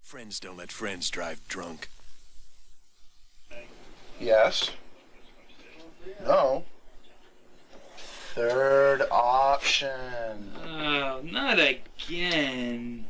Friends don't let friends drive drunk. Yes. No. Third option. Oh, not again.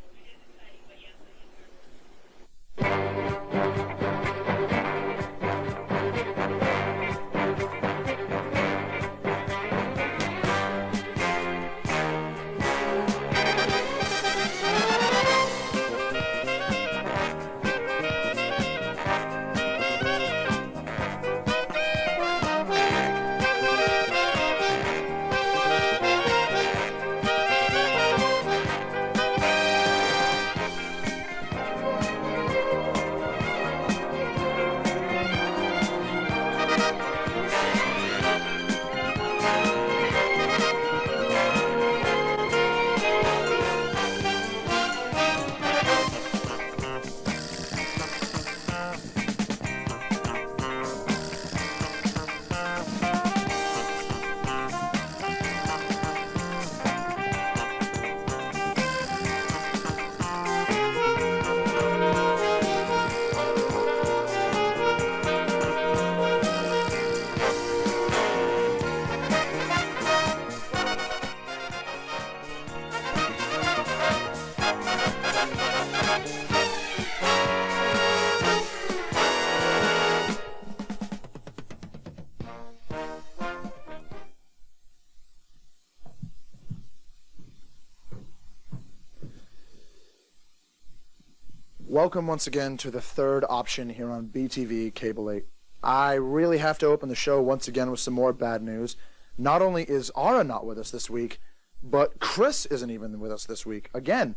Welcome once again to the third option here on BTV Cable 8. I really have to open the show once again with some more bad news. Not only is Ara not with us this week, but Chris isn't even with us this week. Again,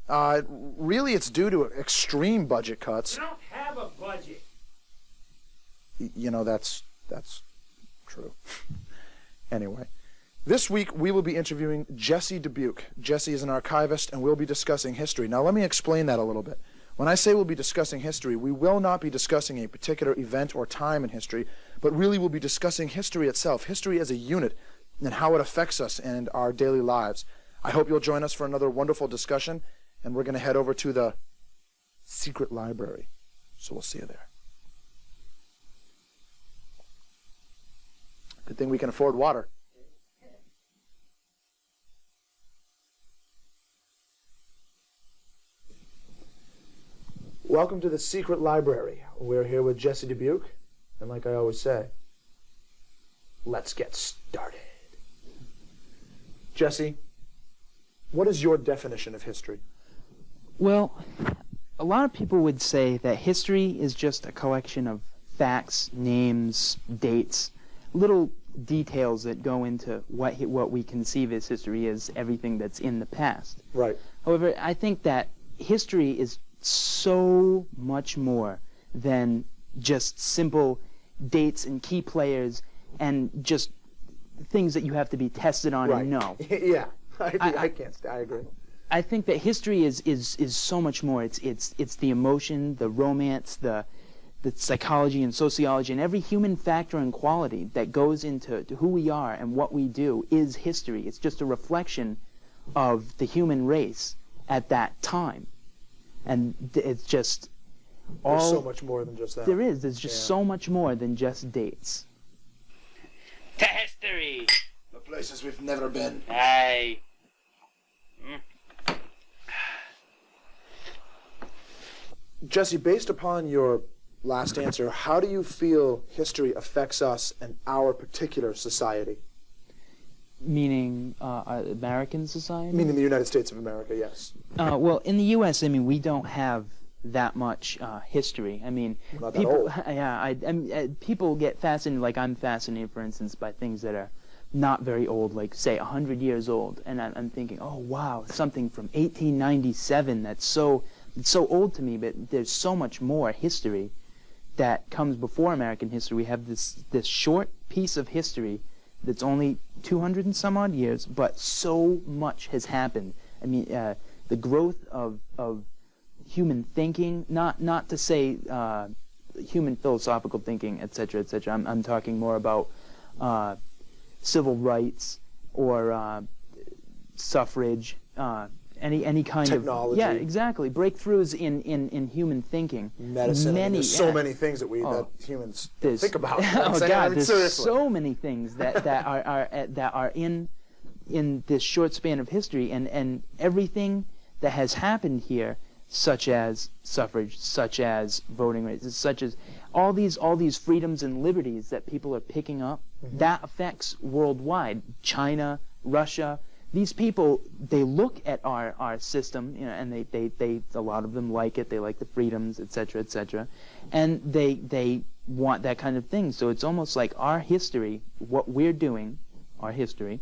really it's due to extreme budget cuts. We don't have a budget. You know, that's true. Anyway, this week we will be interviewing Jesse Dubuque. Jesse is an archivist, and we'll be discussing history. Now, let me explain that a little bit. When I say we'll be discussing history, we will not be discussing a particular event or time in history, but really we'll be discussing history itself, history as a unit, and how it affects us and our daily lives. I hope you'll join us for another wonderful discussion, and we're going to head over to the secret library. So we'll see you there. Good thing we can afford water. Welcome to the secret library. We're here with Jesse Dubuque, and like I always say, let's get started. Jesse, what is your definition of history? Well, a lot of people would say that history is just a collection of facts, names, dates, little details that go into what we conceive as history is everything that's in the past. Right. However, I think that history is so much more than just simple dates and key players and just things that you have to be tested on and know. Yeah, I agree. I think that history is so much more. It's the emotion, the romance, the psychology and sociology, and every human factor and quality that goes into who we are and what we do is history. It's just a reflection of the human race at that time. And it's just all... There's so much more than just that. There is. There's just so much more than just dates. To history. The places we've never been. Aye. Jesse, based upon your last answer, how do you feel history affects us and our particular society? Meaning American society? Meaning the United States of America, yes. Well, in the U.S., I mean, we don't have that much history. I mean, Not that people, old. yeah, people get fascinated, like I'm fascinated, for instance, by things that are not very old, like, say, 100 years old. And I'm thinking, oh, wow, something from 1897 it's so old to me, but there's so much more history that comes before American history. We have this short piece of history that's only 200 and some odd years, but so much has happened. I mean, the growth of human thinking, not to say human philosophical thinking, etc., etc. I'm talking more about civil rights or suffrage, any kind Technology. of exactly, breakthroughs in human thinking. Medicine. I mean, there's so many things that humans think about. Oh God, I mean, there's seriously. so many things that are in this short span of history, and everything that has happened here, such as suffrage, such as voting rights, such as all these freedoms and liberties that people are picking up, that affects worldwide. China, Russia, these people, they look at our system, and they a lot of them like it. They like the freedoms, etc., and they want that kind of thing. So it's almost like our history, what we're doing, our history,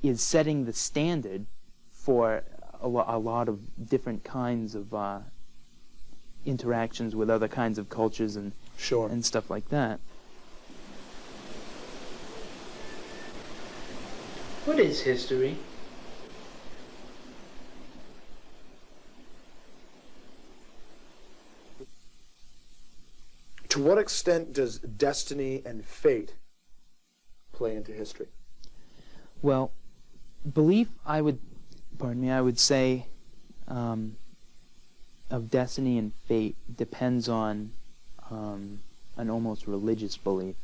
is setting the standard for a lot of different kinds of interactions with other kinds of cultures and stuff like that. What is history? To what extent does destiny and fate play into history? Well, belief, I would say, of destiny and fate depends on an almost religious belief.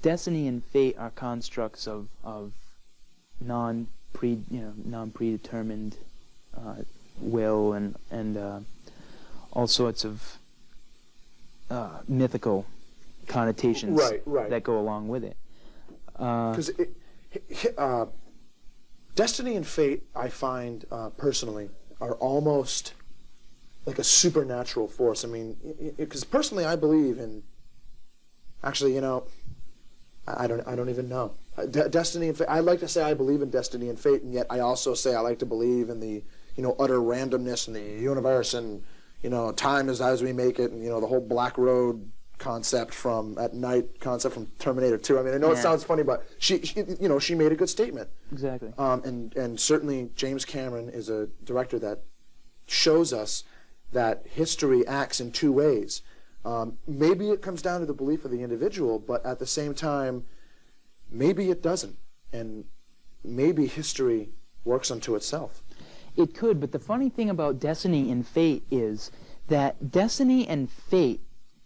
Destiny and fate are constructs of non-predetermined will and all sorts of mythical connotations that go along with it. Because destiny and fate, I find personally, are almost like a supernatural force. I mean, because personally, I believe in. Actually, I don't even know. Destiny and fate. I like to say I believe in destiny and fate, and yet I also say I like to believe in the utter randomness in the universe, and time is as we make it, and the whole Black Road concept from Terminator 2. I mean, I know it sounds funny, but she made a good statement. Exactly. And certainly James Cameron is a director that shows us that history acts in two ways. Maybe it comes down to the belief of the individual, but at the same time, maybe it doesn't, and maybe history works unto itself. It could, but the funny thing about destiny and fate is that destiny and fate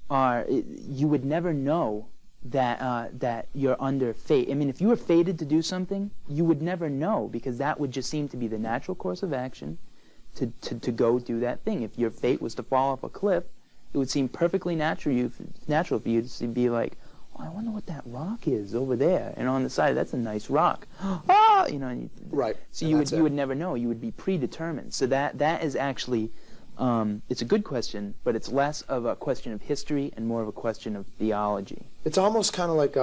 you would never know that you're under fate. I mean, if you were fated to do something, you would never know, because that would just seem to be the natural course of action to go do that thing. If your fate was to fall off a cliff, it would seem perfectly natural for you to be like, oh, I wonder what that rock is over there, and on the side, that's a nice rock. Right. So you would never know. You would be predetermined. So that is actually. It's a good question, but it's less of a question of history and more of a question of theology. It's almost kind of like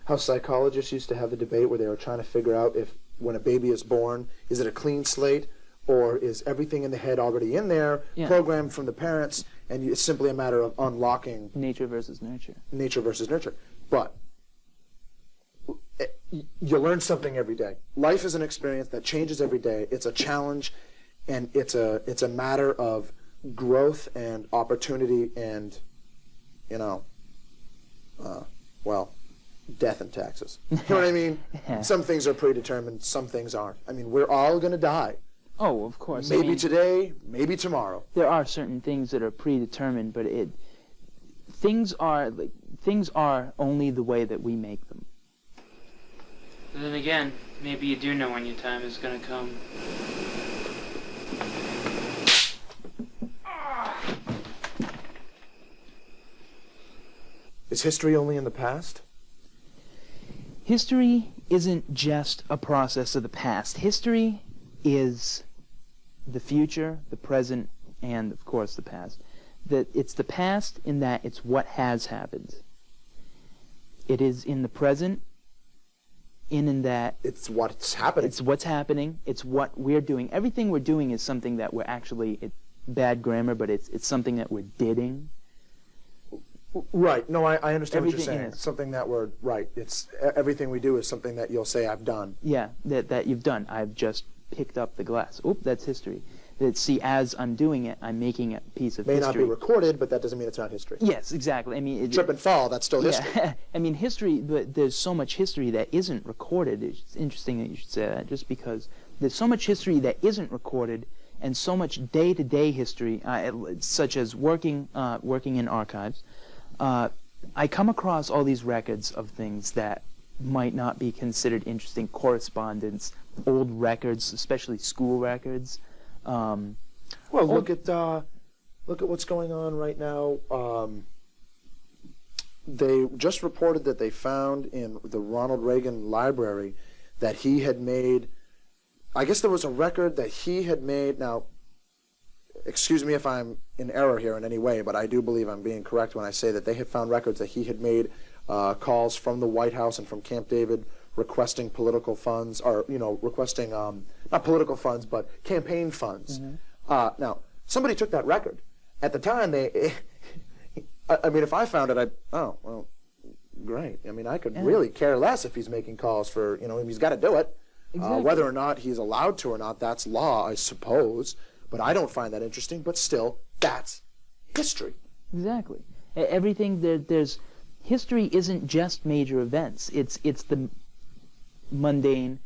how psychologists used to have the debate where they were trying to figure out if, when a baby is born, is it a clean slate, or is everything in the head already in there, programmed from the parents, and it's simply a matter of unlocking... Nature versus nurture. Nature versus nurture. But you learn something every day. Life is an experience that changes every day. It's a challenge, and it's a matter of growth and opportunity and, death and taxes. You know what I mean? Some things are predetermined, some things aren't. I mean, we're all going to die. Oh, of course. Maybe today, maybe tomorrow. There are certain things that are predetermined, but things are only the way that we make them. But then again, maybe you do know when your time is going to come. Is history only in the past? History isn't just a process of the past. History is the future, the present, and, of course, the past. It's the past in that it's what has happened. It is in the present in that... It's what's happening. It's what's happening. It's what we're doing. Everything we're doing is something that we're actually... bad grammar, but it's something that we're didding. Right. No, I understand Everything, what you're saying. yes. Something that It's everything we do is something that you'll say I've done. Yeah, that you've done. I've just picked up the glass. Oop, that's history. That, see, as I'm doing it, I'm making a piece of May history. not be recorded, but that doesn't mean it's not history. Yes, exactly. I mean, Trip and fall, that's still history. Yeah, I mean, history, but there's so much history that isn't recorded. It's interesting that you should say that, just because there's so much history that isn't recorded, and so much day-to-day history, such as working in archives. I come across all these records of things that might not be considered interesting, correspondence, old records, especially school records. Well, look at what's going on right now. They just reported that they found in the Ronald Reagan Library that he had made, I guess there was a record that he had made. Now, excuse me if I'm in error here in any way, but I do believe I'm being correct when I say that they had found records that he had made calls from the White House and from Camp David requesting political funds, or, requesting, not political funds, but campaign funds. Mm-hmm. Now, somebody took that record. At the time, I mean, if I found it, oh, well, great. I mean, I could really care less if he's making calls for, he's got to do it. Exactly. Whether or not he's allowed to or not, that's law, I suppose. But I don't find that interesting. But still, that's history. Exactly. Everything there's history isn't just major events. It's the mundane,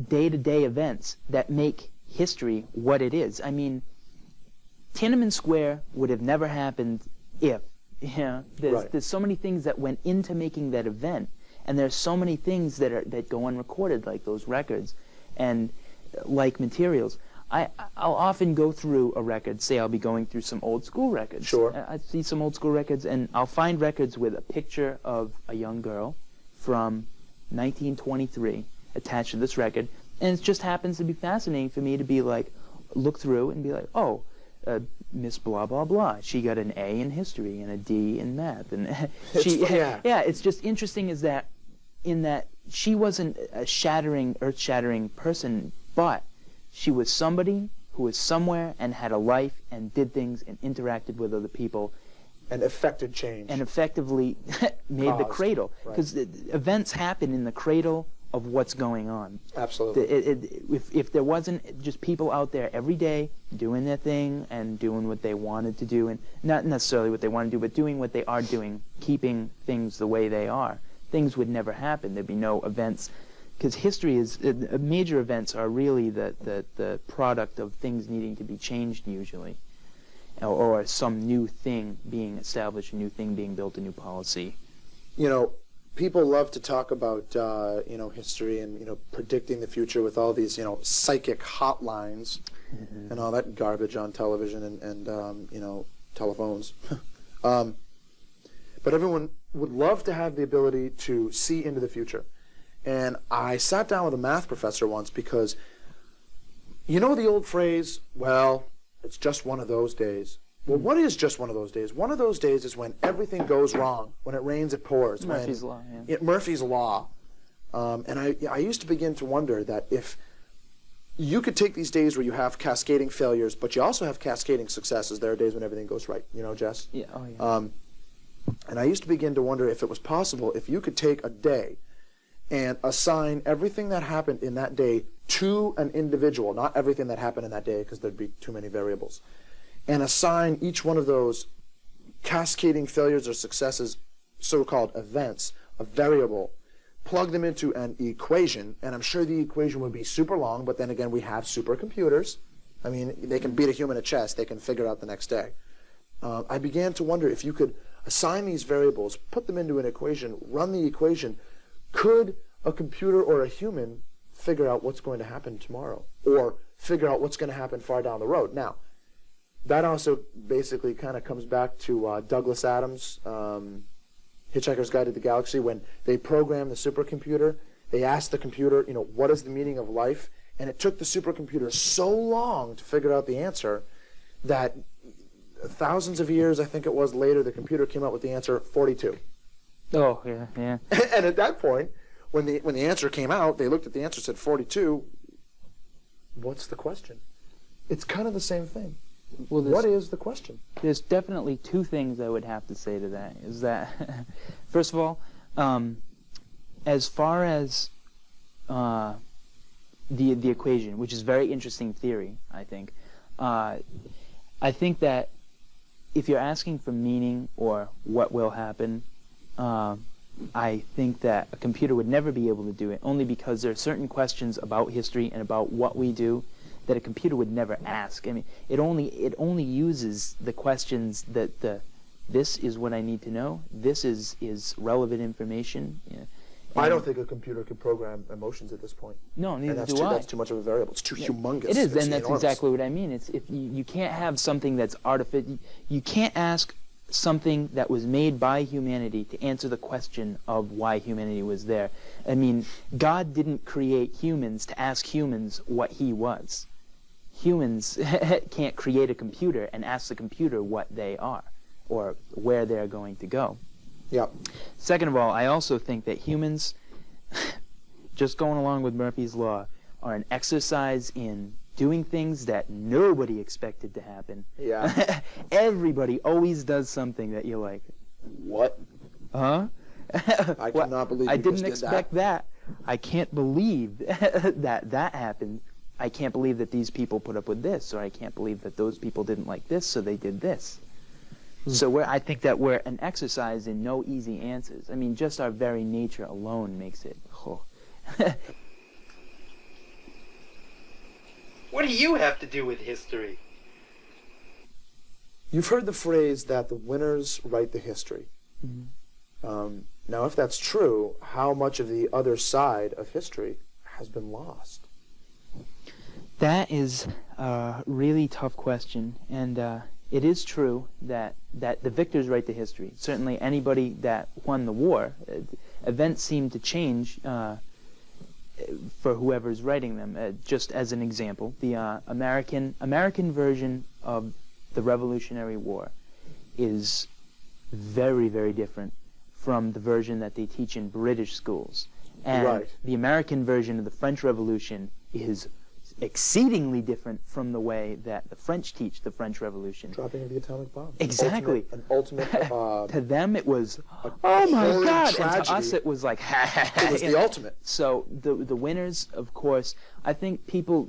day-to-day events that make history what it is. I mean, Tiananmen Square would have never happened if, there's so many things that went into making that event, and there's so many things that go unrecorded, like those records, and like materials. I'll often go through a record. Say I'll be going through some old school records. Sure. I see some old school records, and I'll find records with a picture of a young girl from 1923 attached to this record, and it just happens to be fascinating for me to be like, look through and be like, oh, Miss blah blah blah, she got an A in history and a D in math, and it's just interesting is that in that she wasn't a earth-shattering person, but she was somebody who was somewhere and had a life and did things and interacted with other people. And affected change. And effectively made the cradle. Because events happen in the cradle of what's going on. Absolutely. If there wasn't just people out there every day doing their thing and doing what they wanted to do, and not necessarily what they want to do, but doing what they are doing, keeping things the way they are, things would never happen. There'd be no events. Because history is, major events are really the product of things needing to be changed usually, or some new thing being established, a new thing being built, a new policy. People love to talk about, history and, predicting the future with all these, psychic hotlines and all that garbage on television and telephones. But everyone would love to have the ability to see into the future. And I sat down with a math professor once because, the old phrase, well, it's just one of those days. Well, what is just one of those days? One of those days is when everything goes wrong. When it rains, it pours. Murphy's Law, yeah. Murphy's Law. And I used to begin to wonder that if you could take these days where you have cascading failures, but you also have cascading successes, there are days when everything goes right. Jess? Yeah, oh yeah. And I used to begin to wonder if it was possible, if you could take a day and assign everything that happened in that day to an individual, not everything that happened in that day because there'd be too many variables, and assign each one of those cascading failures or successes, so-called events, a variable, plug them into an equation, and I'm sure the equation would be super long, but then again, we have supercomputers. I mean, they can beat a human at chess. They can figure it out the next day. I began to wonder if you could assign these variables, put them into an equation, run the equation, could a computer or a human figure out what's going to happen tomorrow, or figure out what's going to happen far down the road? Now, that also basically kind of comes back to Douglas Adams' Hitchhiker's Guide to the Galaxy. When they programmed the supercomputer, they asked the computer, what is the meaning of life? And it took the supercomputer so long to figure out the answer that thousands of years, I think it was, later, the computer came up with the answer 42. Oh, yeah, yeah. And at that point, when the answer came out, they looked at the answer, said 42. What's the question? It's kind of the same thing. Well, what is the question? There's definitely two things I would have to say to that. Is that, first of all, as far as the equation, which is very interesting theory, I think. I think that if you're asking for meaning or what will happen, I think that a computer would never be able to do it, only because there are certain questions about history and about what we do that a computer would never ask. I mean, it only uses the questions that this is what I need to know, this is relevant information. Yeah. I don't think a computer can program emotions at this point. No, neither do That's too much of a variable. It's too humongous. It is, it's and that's enormous. exactly what I mean. It's if you can't have something that's artificial. You can't ask something that was made by humanity to answer the question of why humanity was there. I mean, God didn't create humans to ask humans what he was. Humans can't create a computer and ask the computer what they are or where they're going to go. Yep. Second of all, I also think that humans, just going along with Murphy's Law, are an exercise in doing things that nobody expected to happen. Yeah. Everybody always does something that you're like, What? huh? I cannot believe you I just didn't did expect that. I can't believe that happened. I can't believe that these people put up with this, or I can't believe that those people didn't like this, so they did this. So I think that we're an exercise in no easy answers. I mean, just our very nature alone makes it. Oh. What do you have to do with history? You've heard the phrase that the winners write the history. Mhm. Now, if that's true, how much of the other side of history has been lost? That is a really tough question, and it is true that the victors write the history. Certainly anybody that won the war, events seem to change for whoever's writing them. Just as an example, the American version of the Revolutionary War is very, very different from the version that they teach in British schools. And Right. the American version of the French Revolution is exceedingly different from the way that the French teach the French Revolution. Dropping of the atomic bomb. Exactly. An ultimate To them it was, a oh my horrid God, and tragedy. to us it was like, It was the ultimate. So the winners, of course, I think people,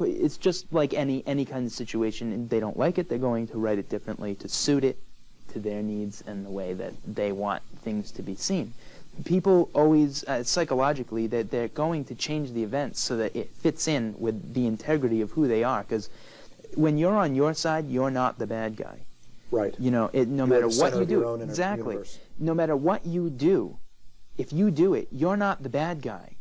it's just like any kind of situation, and they don't like it, they're going to write it differently to suit it to their needs and the way that they want things to be seen. People always, psychologically, that they're going to change the events so that it fits in with the integrity of who they are, because when you're on your side, you're not the bad guy. Right. You know, no You're matter the what center you of your do, own inner exactly. universe. No matter what you do, if you do it, you're not the bad guy.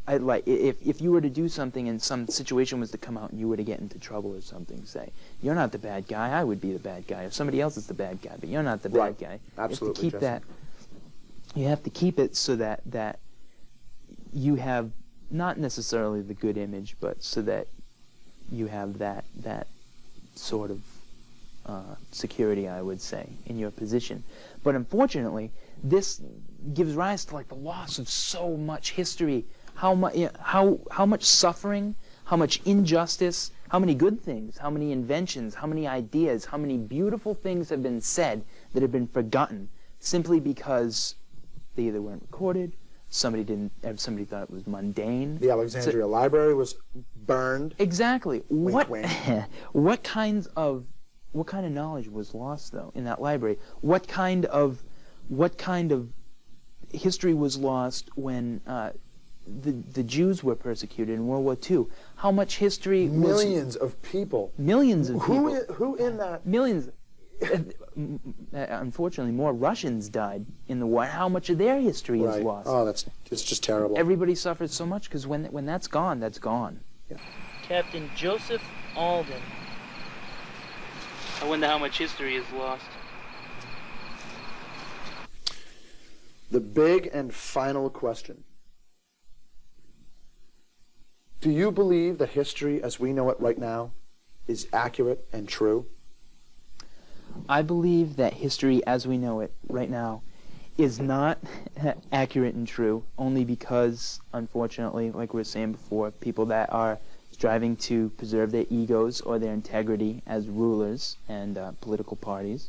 If you were to do something and some situation was to come out and you were to get into trouble or something, say, you're not the bad guy, I would be the bad guy, or somebody else is the bad guy, but you're not the Right. bad guy. Absolutely, You have to keep that. You have to keep it so that you have not necessarily the good image, but so that you have that sort of security, I would say, in your position. But unfortunately, this gives rise to like the loss of so much history. How much suffering, how much injustice, how many good things, how many inventions, how many ideas, how many beautiful things have been said that have been forgotten simply because they either weren't recorded, somebody thought it was mundane. The Alexandria Library was burned. Exactly. Wink, What wink. what kind of knowledge was lost though in that library? What kind of history was lost when the Jews were persecuted in World War II? How much history was Millions of people. millions of people? Who in that? Millions. Unfortunately, more Russians died in the war. How much of their history is Right. lost? Oh, it's just terrible. Everybody suffers so much because when that's gone, that's gone. Captain Joseph Alden. I wonder how much history is lost. The big and final question. Do you believe that history as we know it right now is accurate and true? I believe that history as we know it right now is not accurate and true, only because, unfortunately, like we were saying before, people that are striving to preserve their egos or their integrity as rulers and political parties,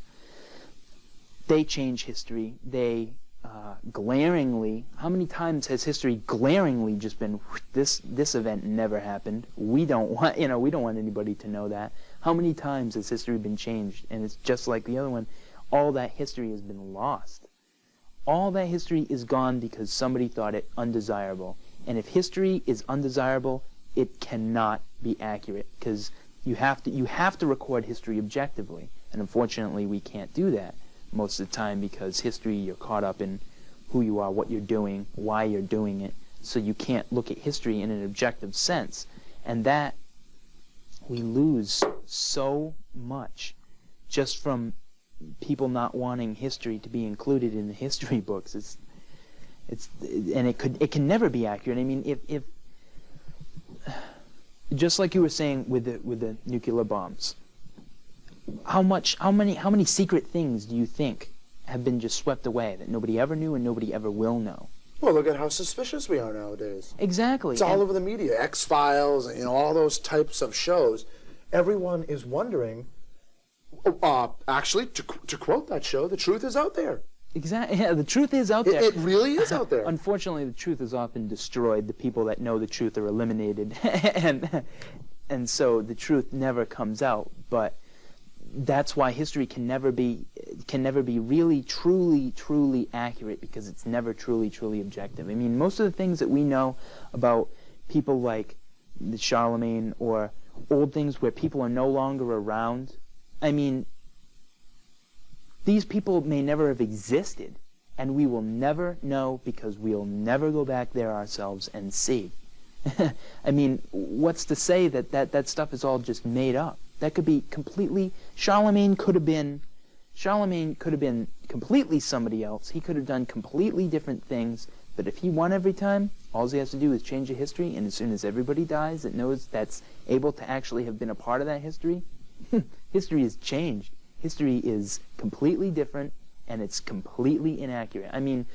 they change history. They glaringly, how many times has history glaringly just been, this event never happened, we don't want anybody to know that. How many times has history been changed? And it's just like the other one, all that history has been lost. All that history is gone because somebody thought it undesirable. And if history is undesirable, it cannot be accurate, because you have to record history objectively. And unfortunately, we can't do that most of the time, because history, you're caught up in who you are, what you're doing, why you're doing it. So you can't look at history in an objective sense. And that, we lose so much just from people not wanting history to be included in the history books. And it can never be accurate. I mean, if just like you were saying with the nuclear bombs, how many secret things do you think have been just swept away that nobody ever knew and nobody ever will know? Well, look at how suspicious we are nowadays. Exactly. It's all over the media, X-Files, and all those types of shows. Everyone is wondering. Actually, to quote that show, the truth is out there. Exactly. Yeah, the truth is out there. It really is out there. Unfortunately, the truth is often destroyed. The people that know the truth are eliminated, and so the truth never comes out. But that's why history can never be really truly accurate, because it's never truly objective. I mean, most of the things that we know about people like the Charlemagne, or old things where people are no longer around, I mean, these people may never have existed, and we will never know, because we'll never go back there ourselves and see. I mean, what's to say that stuff is all just made up? That could be completely, Charlemagne could have been completely somebody else. He could have done completely different things, but if he won every time, all he has to do is change the history, and as soon as everybody dies that knows, that's able to actually have been a part of that history, history is changed. History is completely different, and it's completely inaccurate. I mean,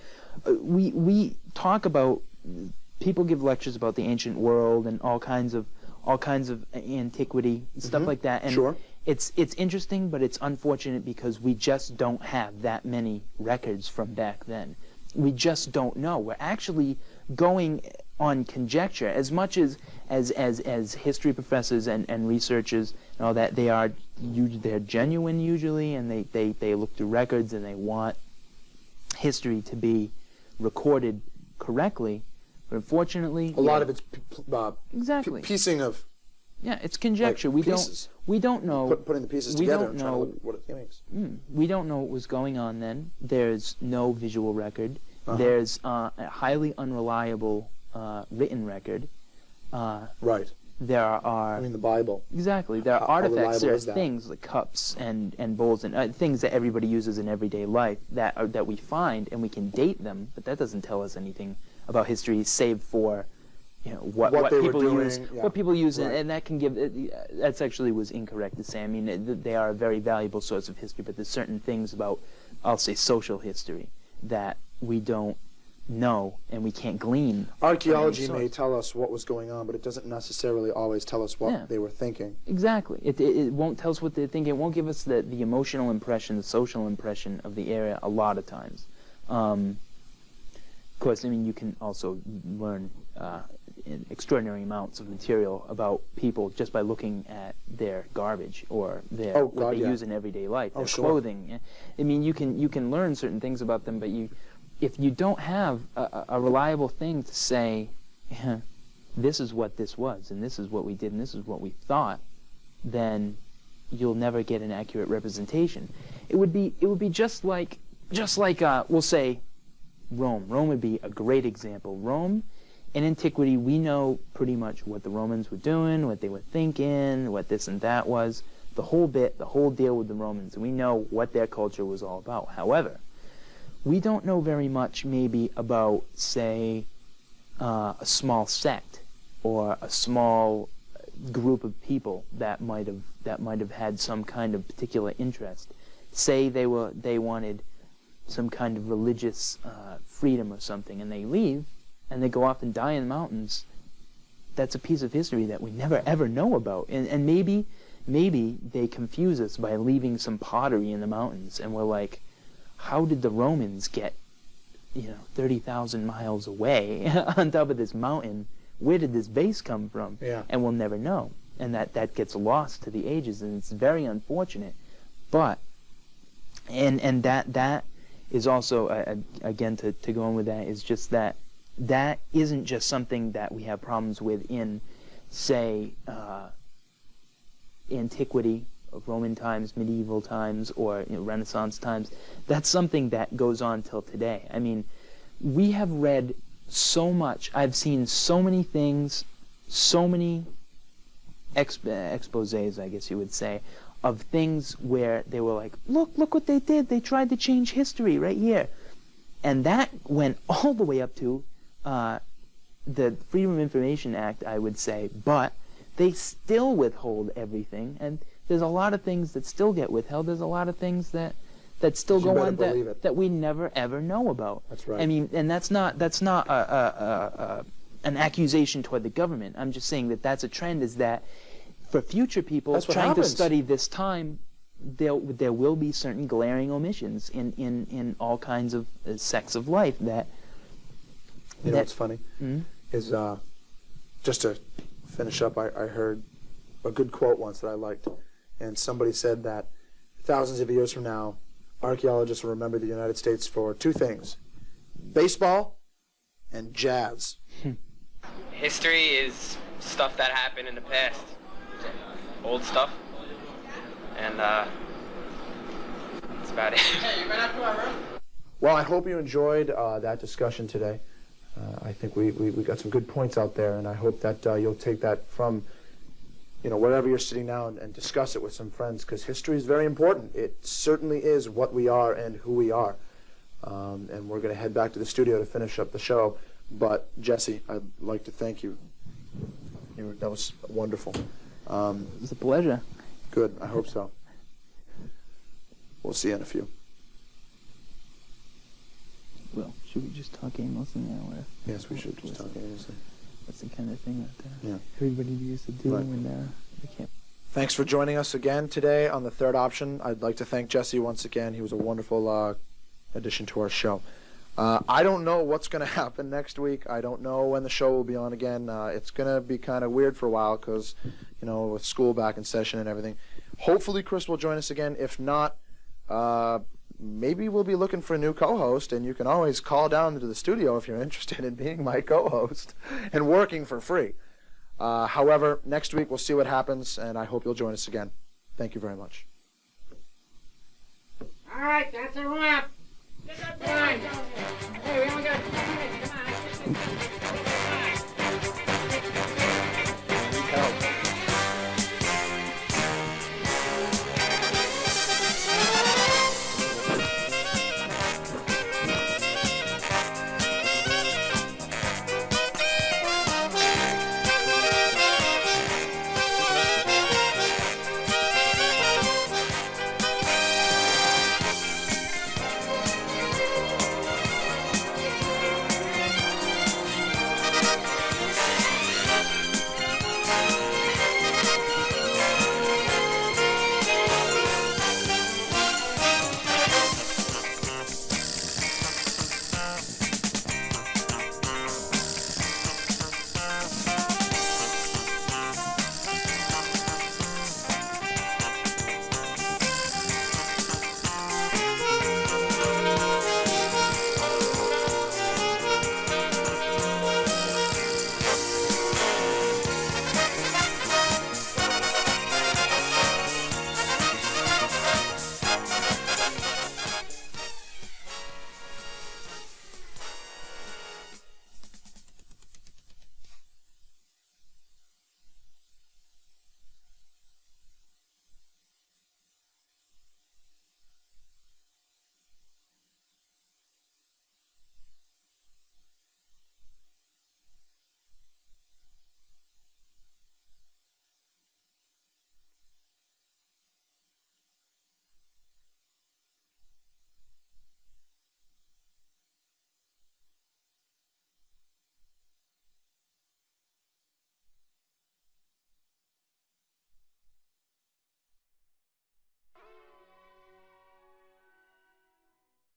we talk about, people give lectures about the ancient world and all kinds of antiquity and stuff like that. And Sure. It's interesting, but it's unfortunate, because we just don't have that many records from back then. We just don't know. We're actually going on conjecture as much as history professors and researchers and all that. They're genuine usually, and they look through records and they want history to be recorded correctly. But unfortunately, a lot of it's exactly piecing of. Yeah, it's conjecture. Like pieces. We don't know. Putting the pieces we together don't and trying to know look what it means. We don't know what was going on then. There's no visual record. There's a highly unreliable written record. Right. There are. I mean, the Bible. Exactly. There are How artifacts. There are is that? things like cups and bowls and things that everybody uses in everyday life that we find, and we can date them, but that doesn't tell us anything about history, save for what they were people doing, use, yeah. what people use, Right. and that can give. That's actually was incorrect to say. I mean, they are a very valuable source of history, but there's certain things about, I'll say, social history that we don't know and we can't glean. Archaeology from any may source. tell us what was going on, but it doesn't necessarily always tell us what Yeah. they were thinking. Exactly. It won't tell us what they're thinking. It won't give us the emotional impression, the social impression of the area a lot of times. Of course, I mean, you can also learn in extraordinary amounts of material about people just by looking at their garbage or what they use in everyday life, their sure. clothing. I mean, you can learn certain things about them, but if you don't have a reliable thing to say, this is what this was, and this is what we did, and this is what we thought, then you'll never get an accurate representation. It would be just like we'll say Rome. Rome would be a great example. Rome, in antiquity, we know pretty much what the Romans were doing, what they were thinking, what this and that was, the whole deal with the Romans. We know what their culture was all about. However, we don't know very much maybe about, say, a small sect or a small group of people that might have had some kind of particular interest. Say they wanted some kind of religious freedom or something, and they leave and they go off and die in the mountains. That's a piece of history that we never ever know about. And maybe they confuse us by leaving some pottery in the mountains, and we're like, how did the Romans get 30,000 miles away on top of this mountain. Where did this base come from? Yeah. And we'll never know. And that gets lost to the ages, and it's very unfortunate. But, and that is also, again, to go on with that, is just that isn't just something that we have problems with in, say, antiquity, Roman times, medieval times, or Renaissance times. That's something that goes on till today. I mean, we have read so much. I've seen so many things, so many exposés, I guess you would say, of things where they were like, look what they did. They tried to change history right here. And that went all the way up to the Freedom of Information Act, I would say, but they still withhold everything, and there's a lot of things that still get withheld. There's a lot of things that still go on that we never ever know about. That's right. I mean, and that's not an accusation toward the government. I'm just saying that's a trend, is that for future people trying to study this time, there will be certain glaring omissions in all kinds of sects of life that. You know what's funny? Is just to finish up, I heard a good quote once that I liked, and somebody said that thousands of years from now, archaeologists will remember the United States for two things: baseball and jazz. History is stuff that happened in the past, old stuff, and that's about it. Well, I hope you enjoyed that discussion today. I think we got some good points out there, and I hope that you'll take that from, wherever you're sitting now and discuss it with some friends, because history is very important. It certainly is what we are and who we are. And we're going to head back to the studio to finish up the show. But, Jesse, I'd like to thank you. That was wonderful. It was a pleasure. Good. I hope so. We'll see you in a few. Well, should we just talk aimlessly now? Or Yes, we should just talk aimlessly. That's the kind of thing that Yeah. everybody used to do Right. when they can't. Thanks for joining us again today on The Third Option. I'd like to thank Jesse once again. He was a wonderful addition to our show. I don't know what's going to happen next week. I don't know when the show will be on again. It's going to be kind of weird for a while because, with school back in session and everything. Hopefully Chris will join us again. If not, maybe we'll be looking for a new co-host, and you can always call down to the studio if you're interested in being my co-host and working for free. However, next week we'll see what happens, and I hope you'll join us again. Thank you very much. All right, that's a wrap. Hey, we only got 2 minutes. Come on.